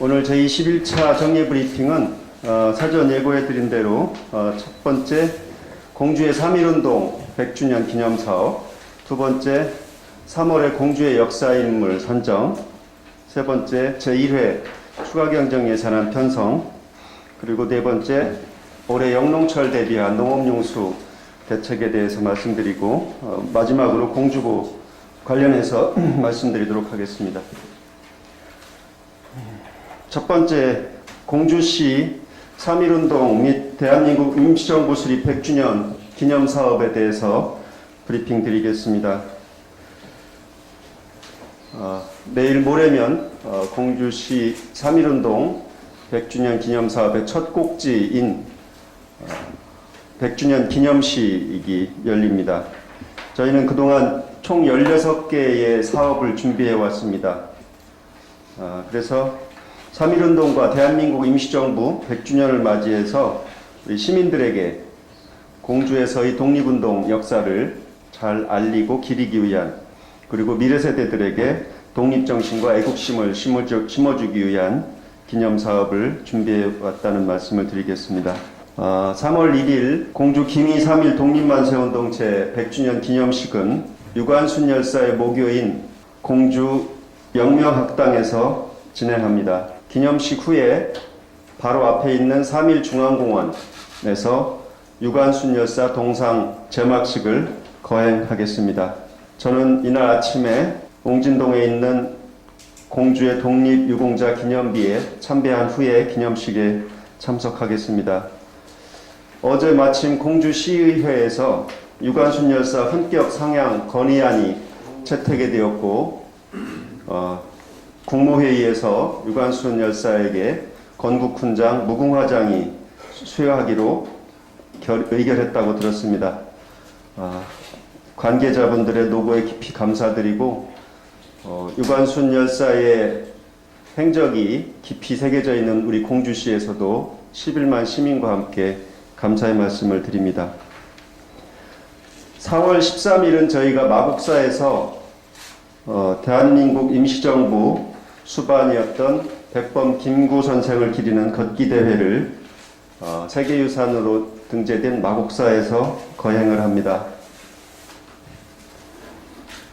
오늘 제21차 정례 브리핑은 사전 예고해드린 대로 첫 번째 공주의 3.1운동 100주년 기념사업, 두 번째 3월의 공주의 역사인물 선정, 세 번째 제1회 추가경정 예산안 편성, 그리고 네 번째 올해 영농철 대비한 농업용수 대책에 대해서 말씀드리고 마지막으로 공주보 관련해서 말씀드리도록 하겠습니다. 첫 번째, 공주시 3.1운동 및 대한민국 임시정부 수립 100주년 기념사업에 대해서 브리핑 드리겠습니다. 내일 모레면 공주시 3.1운동 100주년 기념사업의 첫 꼭지인 100주년 기념식이 열립니다. 저희는 그동안 총 16개의 사업을 준비해 왔습니다. 그래서 3.1운동과 대한민국 임시정부 100주년을 맞이해서 우리 시민들에게 공주에서의 독립운동 역사를 잘 알리고 기리기 위한, 그리고 미래 세대들에게 독립정신과 애국심을 심어주기 위한 기념사업을 준비해 왔다는 말씀을 드리겠습니다. 3월 1일 공주 김이 3.1 독립만세운동 제100주년 기념식은 유관순 열사의 모교인 공주 영명학당에서 진행합니다. 기념식 후에 바로 앞에 있는 3.1 중앙공원에서 유관순 열사 동상 제막식을 거행하겠습니다. 저는 이날 아침에 옹진동에 있는 공주의 독립유공자 기념비에 참배한 후에 기념식에 참석하겠습니다. 어제 마침 공주시의회에서 유관순 열사 훈격 상향 건의안이 채택이 되었고 국무회의에서 유관순 열사에게 건국훈장, 무궁화장이 수여하기로 의결했다고 들었습니다. 관계자분들의 노고에 깊이 감사드리고 유관순 열사의 행적이 깊이 새겨져 있는 우리 공주시에서도 11만 시민과 함께 감사의 말씀을 드립니다. 4월 13일은 저희가 마곡사에서 대한민국 임시정부 수반이었던 백범 김구 선생을 기리는 걷기대회를 세계유산으로 등재된 마곡사에서 거행을 합니다.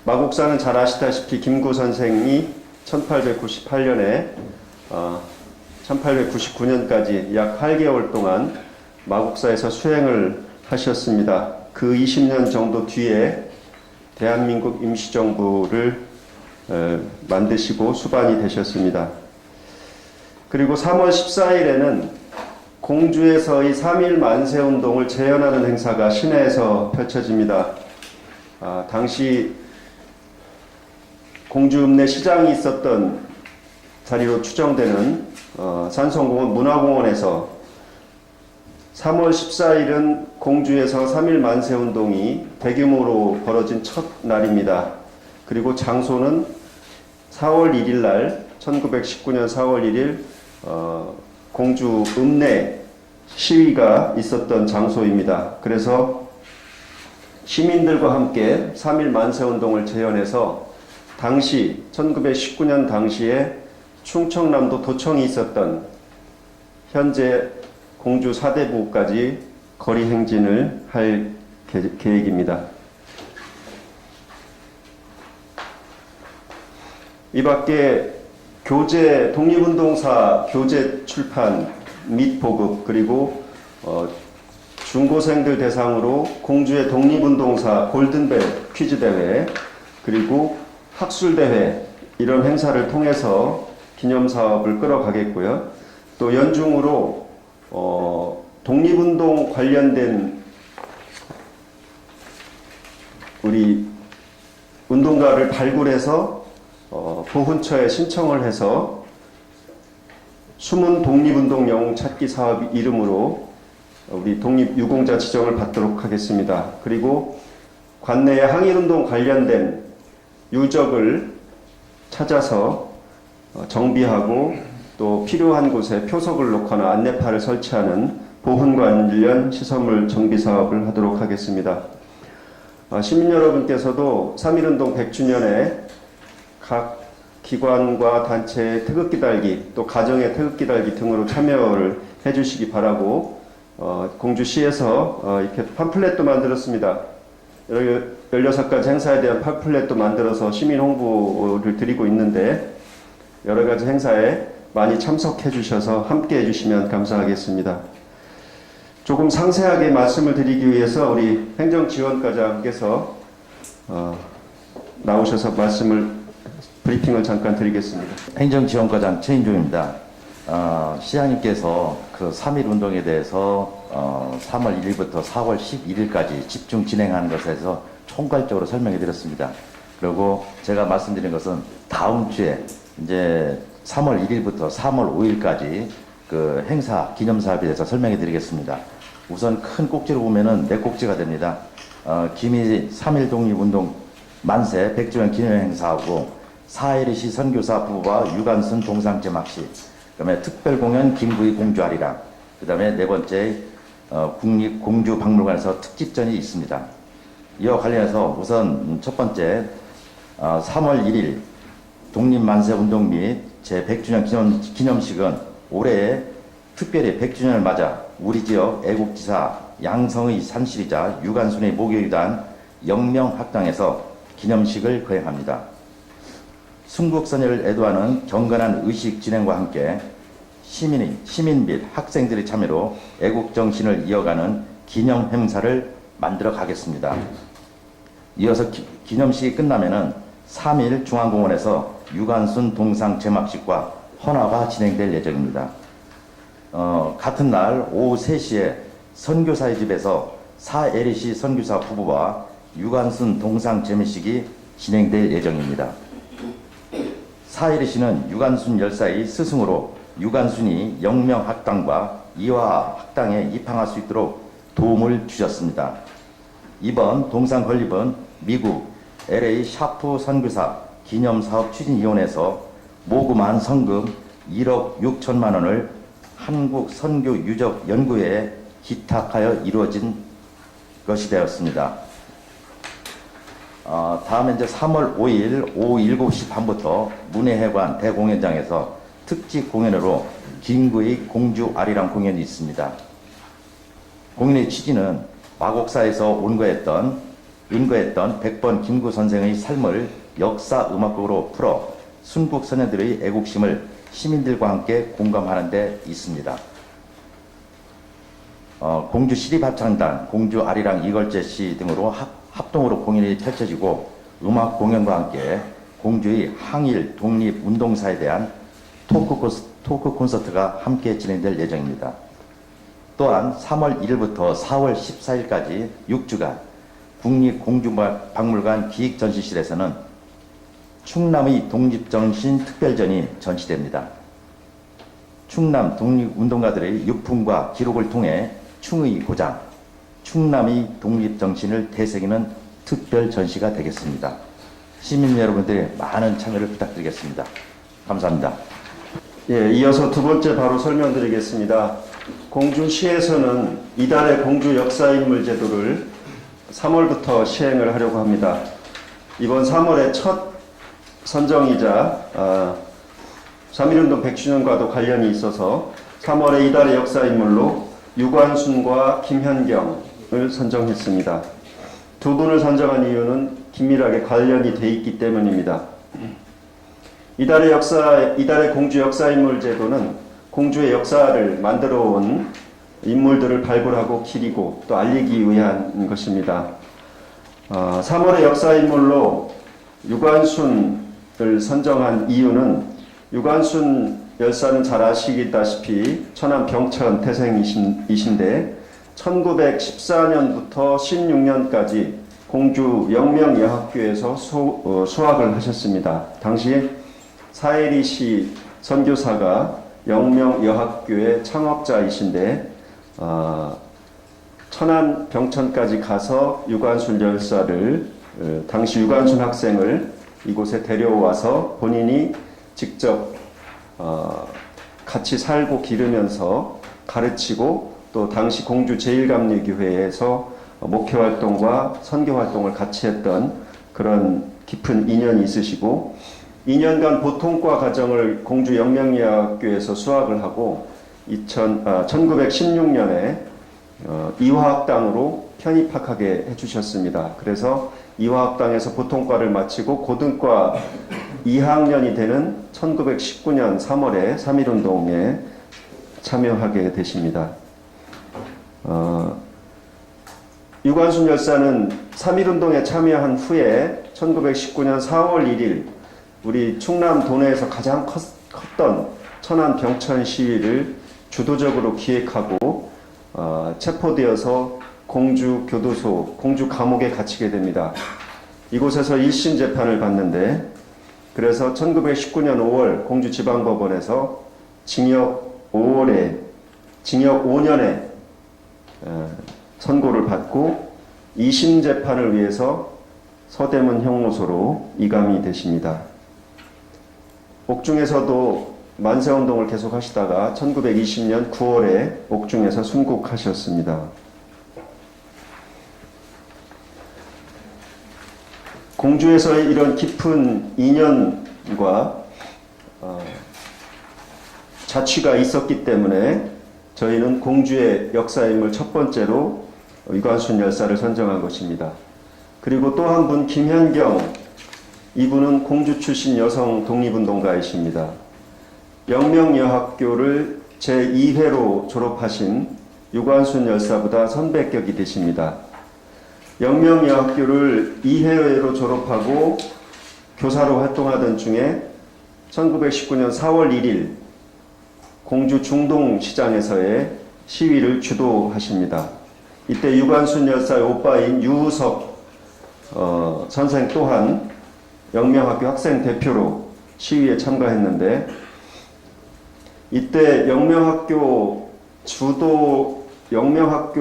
마곡사는 잘 아시다시피 김구 선생이 1898년에 1899년까지 약 8개월 동안 마곡사에서 수행을 하셨습니다. 그 20년 정도 뒤에 대한민국 임시정부를 만드시고 수반이 되셨습니다. 그리고 3월 14일에는 공주에서의 3.1 만세운동을 재현하는 행사가 시내에서 펼쳐집니다. 당시 공주 읍내 시장이 있었던 자리로 추정되는 산성공원 문화공원에서 3월 14일은 공주에서 3.1 만세운동이 대규모로 벌어진 첫 날입니다. 그리고 장소는 4월 1일 날 1919년 4월 1일 공주 읍내 시위가 있었던 장소입니다. 그래서 시민들과 함께 3.1 만세운동을 재현해서 당시 1919년 당시에 충청남도 도청이 있었던 현재 공주 사대부까지 거리 행진을 할 계획입니다. 이 밖에 교재, 독립운동사 교재 출판 및 보급, 그리고 중고생들 대상으로 공주의 독립운동사 골든벨 퀴즈대회, 그리고 학술대회, 이런 행사를 통해서 기념사업을 끌어가겠고요. 또 연중으로 독립운동 관련된 우리 운동가를 발굴해서 보훈처에 신청을 해서 숨은 독립운동 영웅 찾기 사업 이름으로 우리 독립유공자 지정을 받도록 하겠습니다. 그리고 관내에 항일운동 관련된 유적을 찾아서 정비하고 또 필요한 곳에 표석을 놓거나 안내파를 설치하는 보훈 관련 시설물 정비 사업을 하도록 하겠습니다. 시민 여러분께서도 3.1운동 100주년에 각 기관과 단체의 태극기 달기, 또 가정의 태극기 달기 등으로 참여를 해주시기 바라고 공주시에서 이렇게 팜플렛도 만들었습니다. 16가지 행사에 대한 팜플렛도 만들어서 시민 홍보를 드리고 있는데 여러 가지 행사에 많이 참석해 주셔서 함께 해주시면 감사하겠습니다. 조금 상세하게 말씀을 드리기 위해서 우리 행정지원과장께서 나오셔서 브리핑을 잠깐 드리겠습니다. 행정지원과장 최인종입니다. 시장님께서 그 3.1 운동에 대해서 3월 1일부터 4월 11일까지 집중 진행하는 것에 대해서 총괄적으로 설명해 드렸습니다. 그리고 제가 말씀드린 것은 다음 주에 이제 3월 1일부터 3월 5일까지 그 행사 기념사업에 대해서 설명해 드리겠습니다. 우선 큰 꼭지로 보면은 4꼭지가 됩니다. 기미 3.1 독립운동 만세 100주년 기념행사하고 4.1시 선교사 부부와 유관순 동상제막시, 그 다음에 특별공연 김구희 공주아리랑, 그 다음에 4번째 국립공주박물관에서 특집전이 있습니다. 이와 관련해서 우선 첫 번째 3월 1일 독립만세운동 및 제100주년 기념식은 올해 특별히 100주년을 맞아 우리 지역 애국지사 양성의 산실이자 유관순의 목요일단 영명학당에서 기념식을 거행합니다. 순국선열을 애도하는 경건한 의식 진행과 함께 시민 및 학생들의 참여로 애국정신을 이어가는 기념 행사를 만들어 가겠습니다. 이어서 기념식이 끝나면은 3일 중앙공원에서 유관순 동상 제막식과 헌화가 진행될 예정입니다. 같은 날 오후 3시에 선교사의 집에서 사에리시 선교사 부부와 유관순 동상 제매식이 진행될 예정입니다. 사에리시는 유관순 열사의 스승으로 유관순이 영명학당과 이화학당에 입학할 수 있도록 도움을 주셨습니다. 이번 동상 건립은 미국 LA 샤프 선교사 기념사업 추진위원회에서 모금한 성금 1억 6천만 원을 한국 선교 유적 연구회에 기탁하여 이루어진 것이 되었습니다. 다음에 이제 3월 5일 오후 7시 반부터 문해회관 대공연장에서 특집 공연으로 김구희 공주 아리랑 공연이 있습니다. 공연의 취지는 마곡사에서 은거했던 100번 김구 선생의 삶을 역사 음악극으로 풀어 순국 선녀들의 애국심을 시민들과 함께 공감하는 데 있습니다. 공주 시립합창단, 공주 아리랑 이걸재 씨 등으로 합동으로 공연이 펼쳐지고 음악 공연과 함께 공주의 항일 독립 운동사에 대한 토크 콘서트가 함께 진행될 예정입니다. 또한 3월 1일부터 4월 14일까지 6주간 국립공주박물관 기획전시실에서는 충남의 독립정신 특별전이 전시됩니다. 충남 독립운동가들의 유품과 기록을 통해 충의 고장, 충남의 독립정신을 되새기는 특별 전시가 되겠습니다. 시민 여러분들의 많은 참여를 부탁드리겠습니다. 감사합니다. 예, 이어서 두 번째 바로 설명드리겠습니다. 공주시에서는 이달의 공주 역사인물 제도를 3월부터 시행을 하려고 합니다. 이번 3월의 첫 선정이자 3.1운동 100주년과도 관련이 있어서 3월에 이달의 역사인물로 유관순과 김현경을 선정했습니다. 두 분을 선정한 이유는 긴밀하게 관련이 돼 있기 때문입니다. 이달의 공주 역사인물 제도는 공주의 역사를 만들어 온 인물들을 발굴하고 기리고 또 알리기 위한 것입니다. 3월의 역사인물로 유관순을 선정한 이유는 유관순 열사는 잘 아시다시피 천안 병천 태생이신데 1914년부터 16년까지 공주 영명여학교에서 수학을 하셨습니다. 당시 사에리시 선교사가 영명여학교의 창업자이신데 천안 병천까지 가서 유관순 열사를 당시 유관순 학생을 이곳에 데려와서 본인이 직접 같이 살고 기르면서 가르치고 또 당시 공주 제1감리교회에서 목회활동과 선교활동을 같이 했던 그런 깊은 인연이 있으시고 2년간 보통과 과정을 공주 영명여학교에서 수학을 하고 1916년에 이화학당으로 편입학하게 해주셨습니다. 그래서 이화학당에서 보통과를 마치고 고등과 2학년이 되는 1919년 3월에 3.1운동에 참여하게 되십니다. 유관순 열사는 3.1운동에 참여한 후에 1919년 4월 1일 우리 충남 도내에서 가장 컸던 천안 병천 시위를 주도적으로 기획하고 체포되어서 공주 교도소, 공주 감옥에 갇히게 됩니다. 이곳에서 1심 재판을 받는데 그래서 1919년 5월 공주지방법원에서 징역 5년에 선고를 받고 2심 재판을 위해서 서대문 형무소로 이감이 되십니다. 옥중에서도 만세운동을 계속 하시다가 1920년 9월에 옥중에서 순국하셨습니다. 공주에서의 이런 깊은 인연과 자취가 있었기 때문에 저희는 공주의 역사임을 첫 번째로 유관순 열사를 선정한 것입니다. 그리고 또 한 분 김현경, 이분은 공주 출신 여성 독립운동가이십니다. 영명여학교를 제2회로 졸업하신 유관순 열사보다 선배격이 되십니다. 영명여학교를 2회로 졸업하고 교사로 활동하던 중에 1919년 4월 1일 공주 중동시장에서의 시위를 주도하십니다. 이때 유관순 열사의 오빠인 유우석 선생 또한 영명학교 학생 대표로 시위에 참가했는데 이때 영명학교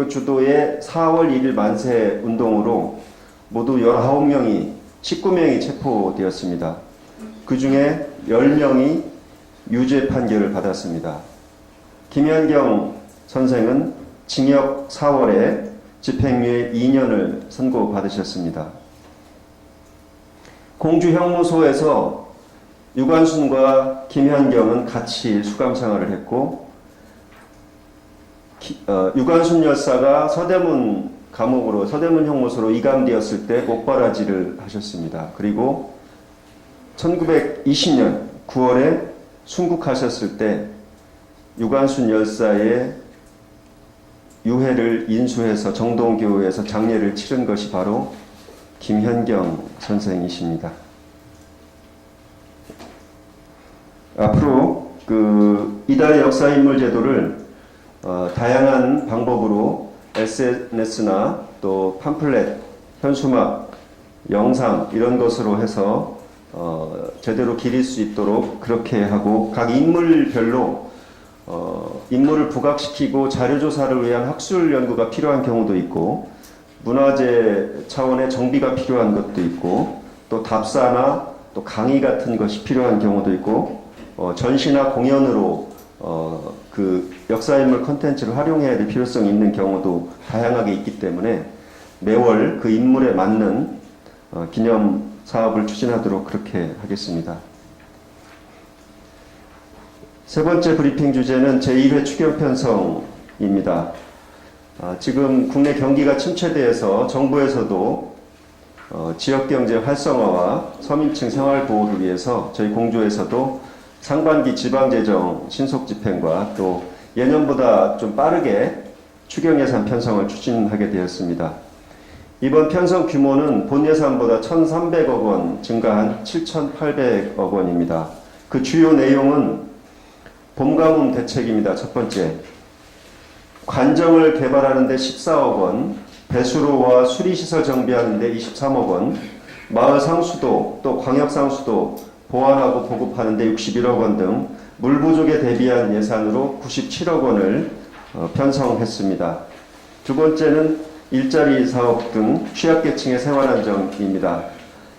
주도의 4월 1일 만세 운동으로 모두 19명이 체포되었습니다. 그 중에 10명이 유죄 판결을 받았습니다. 김현경 선생은 징역 4월에 집행유예 2년을 선고받으셨습니다. 공주 형무소에서 유관순과 김현경은 같이 수감 생활을 했고 유관순 열사가 서대문 형무소로 이감되었을 때 옥바라지를 하셨습니다. 그리고 1920년 9월에 순국하셨을 때 유관순 열사의 유해를 인수해서 정동교에서 장례를 치른 것이 바로 김현경 선생이십니다. 앞으로 이달의 역사인물 제도를 다양한 방법으로 SNS나 또 팜플렛, 현수막, 영상 이런 것으로 해서 제대로 기릴 수 있도록 그렇게 하고 각 인물별로 인물을 부각시키고 자료조사를 위한 학술 연구가 필요한 경우도 있고 문화재 차원의 정비가 필요한 것도 있고 또 답사나 또 강의 같은 것이 필요한 경우도 있고 전시나 공연으로 그 역사인물 콘텐츠를 활용해야 될 필요성이 있는 경우도 다양하게 있기 때문에 매월 그 인물에 맞는 기념 사업을 추진하도록 그렇게 하겠습니다. 세 번째 브리핑 주제는 제1회 추경 편성입니다. 지금 국내 경기가 침체되어서 정부에서도 지역경제 활성화와 서민층 생활보호를 위해서 저희 공주에서도 상반기 지방재정 신속 집행과 또 예년보다 좀 빠르게 추경예산 편성을 추진하게 되었습니다. 이번 편성 규모는 본 예산보다 1,300억 원 증가한 7,800억 원입니다. 그 주요 내용은 봄가뭄 대책입니다. 첫 번째, 관정을 개발하는 데 14억 원, 배수로와 수리시설 정비하는 데 23억 원, 마을 상수도 또 광역 상수도 보완하고 보급하는 데 61억 원 등 물 부족에 대비한 예산으로 97억 원을 편성했습니다. 두 번째는 일자리 사업 등 취약계층의 생활안정입니다.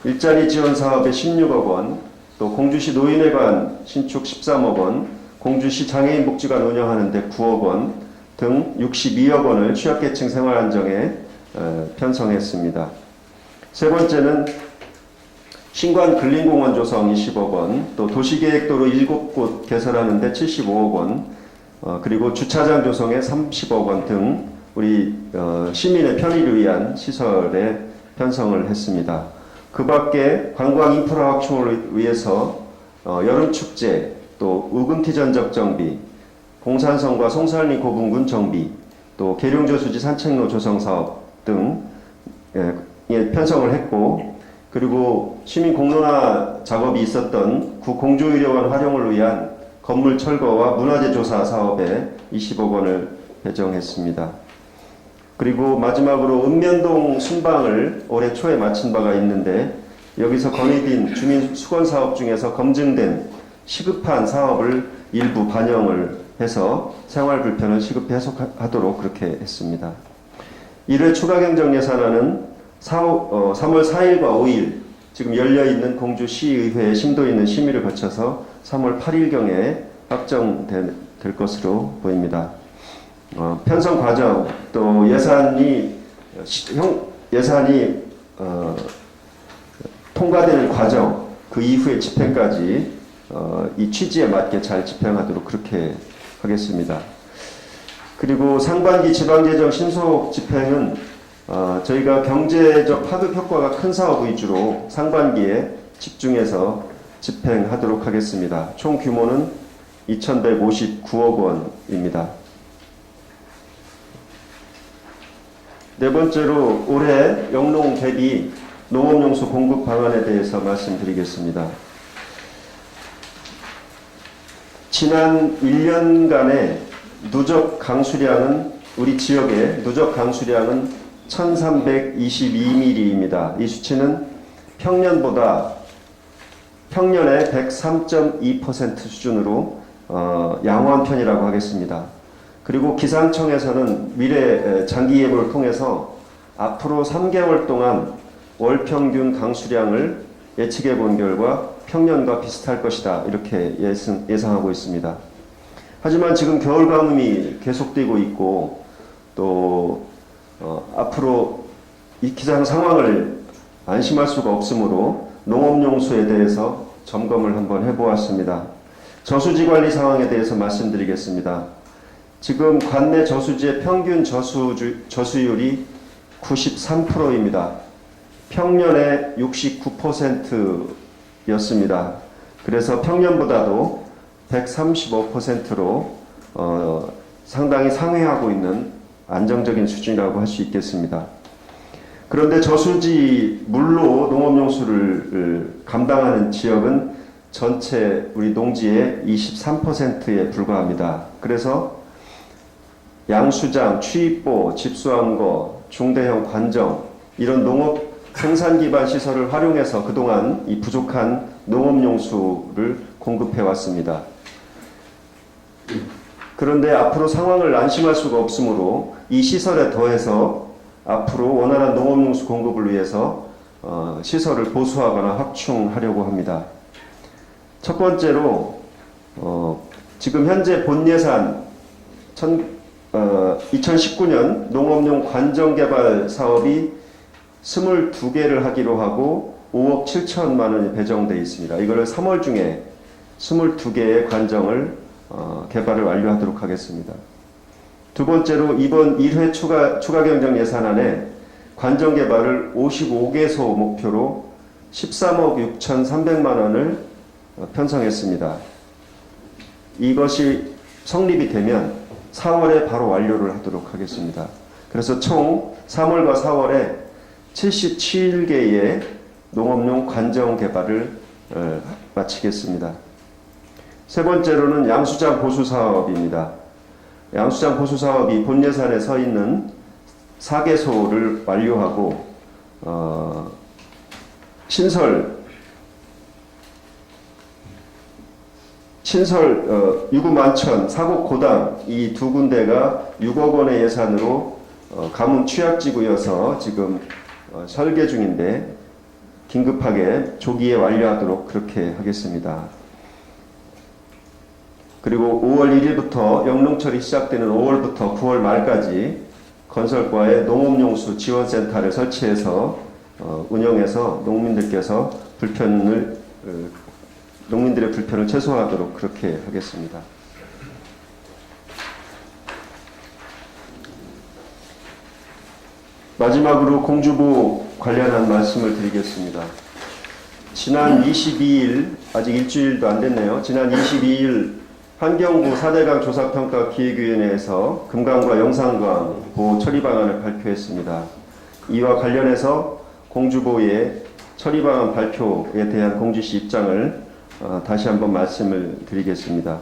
일자리 지원 사업에 16억 원, 또 공주시 노인회관 신축 13억 원, 공주시 장애인 복지관 운영하는 데 9억 원 등 62억 원을 취약계층 생활안정에 편성했습니다. 세 번째는 신관 근린공원 조성 20억 원, 또 도시계획도로 7곳 개설하는데 75억 원, 그리고 주차장 조성에 30억 원 등 우리 시민의 편의를 위한 시설에 편성을 했습니다. 그 밖에 관광 인프라 확충을 위해서 여름축제, 또 우금티 전적 정비, 공산성과 송산리 고분군 정비, 또 계룡저수지 산책로 조성 사업 등 편성을 했고, 그리고 시민 공론화 작업이 있었던 구 공조의료원 활용을 위한 건물 철거와 문화재 조사 사업에 20억 원을 배정했습니다. 그리고 마지막으로 읍면동 순방을 올해 초에 마친 바가 있는데, 여기서 건의된 주민 수건 사업 중에서 검증된 시급한 사업을 일부 반영을 해서 생활 불편을 시급히 해소하도록 그렇게 했습니다. 1회 추가 경정 예산안은 3월 4일과 5일 지금 열려있는 공주시의회의 심도 있는 심의를 거쳐서 3월 8일경에 확정될 것으로 보입니다. 편성 과정, 또 예산이 통과되는 과정, 그 이후의 집행까지 이 취지에 맞게 잘 집행하도록 그렇게 하겠습니다. 그리고 상반기 지방재정 신속 집행은 저희가 경제적 파급 효과가 큰 사업 위주로 상반기에 집중해서 집행하도록 하겠습니다. 총 규모는 2,159억 원입니다. 네 번째로 올해 영농 대비 농업용수 공급 방안에 대해서 말씀드리겠습니다. 지난 1년간의 누적 강수량은 우리 지역의 누적 강수량은 1322mm입니다. 이 수치는 평년의 103.2% 수준으로 양호한 편이라고 하겠습니다. 그리고 기상청에서는 미래 장기 예보를 통해서 앞으로 3개월 동안 월 평균 강수량을 예측해 본 결과 평년과 비슷할 것이다, 이렇게 예상하고 있습니다. 하지만 지금 겨울 가뭄이 계속되고 있고, 또 앞으로 이 기상 상황을 안심할 수가 없으므로 농업용수에 대해서 점검을 한번 해보았습니다. 저수지 관리 상황에 대해서 말씀드리겠습니다. 지금 관내 저수지의 평균 저수율이 93%입니다. 평년에 69%였습니다. 그래서 평년보다도 135%로 상당히 상회하고 있는 안정적인 수준이라고 할 수 있겠습니다. 그런데 저수지 물로 농업용수를 감당하는 지역은 전체 우리 농지의 23%에 불과합니다. 그래서 양수장, 취입보, 집수함거, 중대형 관정, 이런 농업 생산 기반 시설을 활용해서 그동안 이 부족한 농업용수를 공급해 왔습니다. 그런데 앞으로 상황을 안심할 수가 없으므로 이 시설에 더해서 앞으로 원활한 농업용수 공급을 위해서 시설을 보수하거나 확충하려고 합니다. 첫 번째로 지금 현재 본 예산 2019년 농업용 관정개발 사업이 22개를 하기로 하고 5억 7천만 원이 배정되어 있습니다. 이거를 3월 중에 22개의 관정을 개발을 완료하도록 하겠습니다. 두 번째로 이번 1회 추가 경정 예산안에 관정 개발을 55개소 목표로 13억 6,300만 원을 편성했습니다. 이것이 성립이 되면 4월에 바로 완료를 하도록 하겠습니다. 그래서 총 3월과 4월에 77개의 농업용 관정 개발을 마치겠습니다. 세 번째로는 양수장 보수 사업입니다. 양수장 보수 사업이 본 예산에 서 있는 4개소를 완료하고 신설 유구만천, 사곡고당 이 두 군데가 6억 원의 예산으로 가뭄 취약지구여서 지금 설계 중인데 긴급하게 조기에 완료하도록 그렇게 하겠습니다. 그리고 5월 1일부터 영농철이 시작되는 5월부터 9월 말까지 건설과의 농업용수 지원센터를 설치해서 운영해서 농민들께서 불편을 농민들의 불편을 최소화하도록 그렇게 하겠습니다. 마지막으로 공주보 관련한 말씀을 드리겠습니다. 지난 22일, 아직 일주일도 안 됐네요. 지난 22일 환경부 4대강 조사평가기획위원회에서 금강과 영산강 보호 처리 방안을 발표했습니다. 이와 관련해서 공주보의 처리 방안 발표에 대한 공주시 입장을 다시 한번 말씀을 드리겠습니다.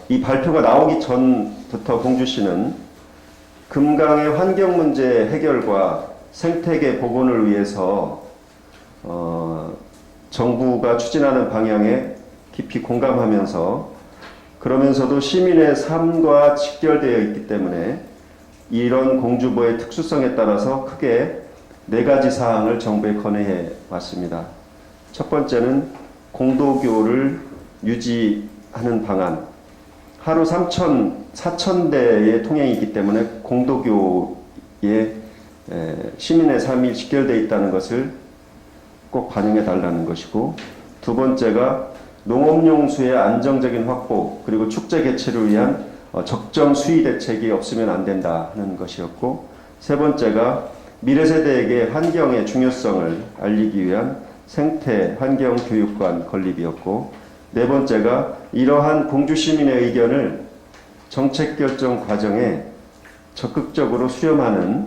이 발표가 나오기 전부터 공주시는 금강의 환경 문제 해결과 생태계 복원을 위해서 정부가 추진하는 방향에 깊이 공감하면서 그러면서도 시민의 삶과 직결되어 있기 때문에 이런 공주보의 특수성에 따라서 크게 4가지 사항을 정부에 건의해 왔습니다. 첫 번째는 공도교를 유지하는 방안. 하루 4,000대의 통행이 있기 때문에 공도교에 시민의 삶이 직결되어 있다는 것을 꼭 반영해 달라는 것이고, 두 번째가 농업용수의 안정적인 확보 그리고 축제 개최를 위한 적정 수위 대책이 없으면 안 된다 하는 것이었고, 세 번째가 미래 세대에게 환경의 중요성을 알리기 위한 생태 환경 교육관 건립이었고, 네 번째가 이러한 공주 시민의 의견을 정책 결정 과정에 적극적으로 수렴하는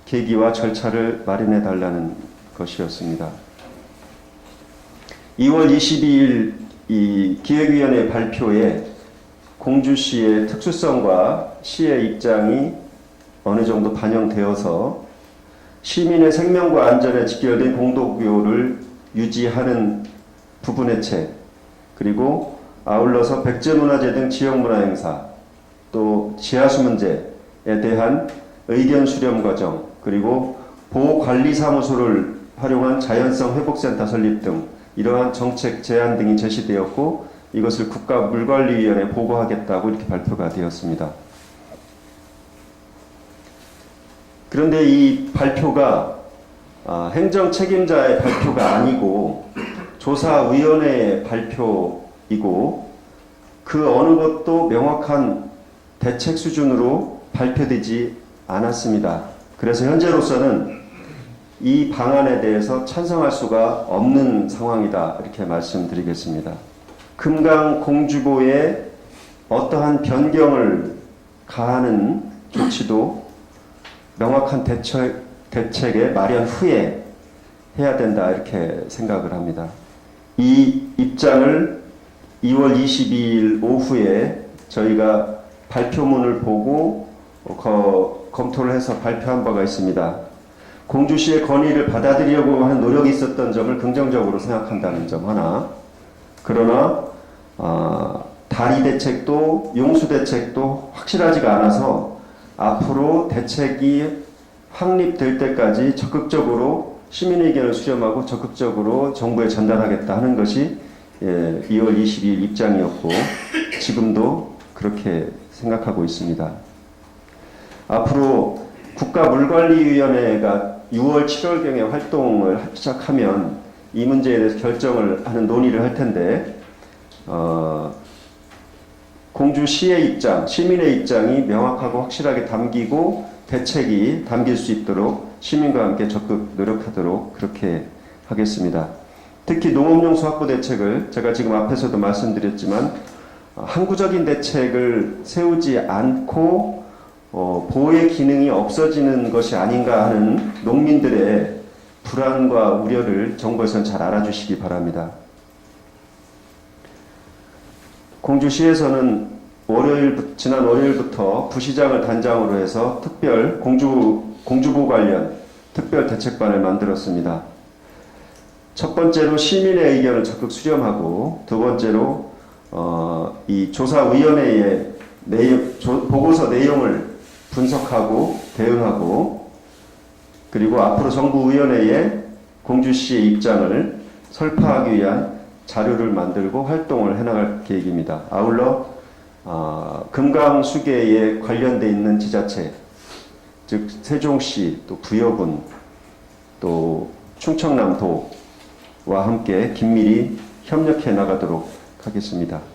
계기와 절차를 마련해 달라는 것이었습니다. 2월 22일 이 기획위원회 발표에 공주시의 특수성과 시의 입장이 어느 정도 반영되어서 시민의 생명과 안전에 직결된 공도교를 유지하는 부분의 그리고 아울러서 백제문화재 등 지역문화행사 또 지하수 문제에 대한 의견 수렴 과정 그리고 보호관리사무소를 활용한 자연성 회복센터 설립 등 이러한 정책 제안 등이 제시되었고 이것을 국가물관리위원회에 보고하겠다고 이렇게 발표가 되었습니다. 그런데 이 발표가 행정 책임자의 발표가 아니고 조사위원회의 발표이고 그 어느 것도 명확한 대책 수준으로 발표되지 않았습니다. 그래서 현재로서는 이 방안에 대해서 찬성할 수가 없는 상황이다 이렇게 말씀드리겠습니다. 금강 공주보에 어떠한 변경을 가하는 조치도 명확한 대책의 마련 후에 해야 된다 이렇게 생각을 합니다. 이 입장을 2월 22일 오후에 저희가 발표문을 보고 검토를 해서 발표한 바가 있습니다. 공주시의 건의를 받아들이려고 하는 노력이 있었던 점을 긍정적으로 생각한다는 점 하나. 그러나 다리 대책도 용수 대책도 확실하지가 않아서 앞으로 대책이 확립될 때까지 적극적으로 시민 의견을 수렴하고 적극적으로 정부에 전달하겠다 하는 것이 2월 22일 입장이었고 지금도 그렇게 생각하고 있습니다. 앞으로 국가물관리위원회가 6월 7월경에 활동을 시작하면 이 문제에 대해서 결정을 하는 논의를 할 텐데 공주시의 입장, 시민의 입장이 명확하고 확실하게 담기고 대책이 담길 수 있도록 시민과 함께 적극 노력하도록 그렇게 하겠습니다. 특히 농업용수 확보 대책을 제가 지금 앞에서도 말씀드렸지만 항구적인 대책을 세우지 않고 보호의 기능이 없어지는 것이 아닌가 하는 농민들의 불안과 우려를 정부에서는 잘 알아주시기 바랍니다. 공주시에서는 지난 월요일부터 부시장을 단장으로 해서 특별 공주보 관련 특별 대책반을 만들었습니다. 첫 번째로 시민의 의견을 적극 수렴하고 두 번째로 이 조사위원회의 보고서 내용을 분석하고 대응하고 그리고 앞으로 정부위원회에 공주시의 입장을 설파하기 위한 자료를 만들고 활동을 해나갈 계획입니다. 아울러 금강수계에 관련돼 있는 지자체, 즉 세종시, 또 부여군, 또 충청남도와 함께 긴밀히 협력해 나가도록 하겠습니다.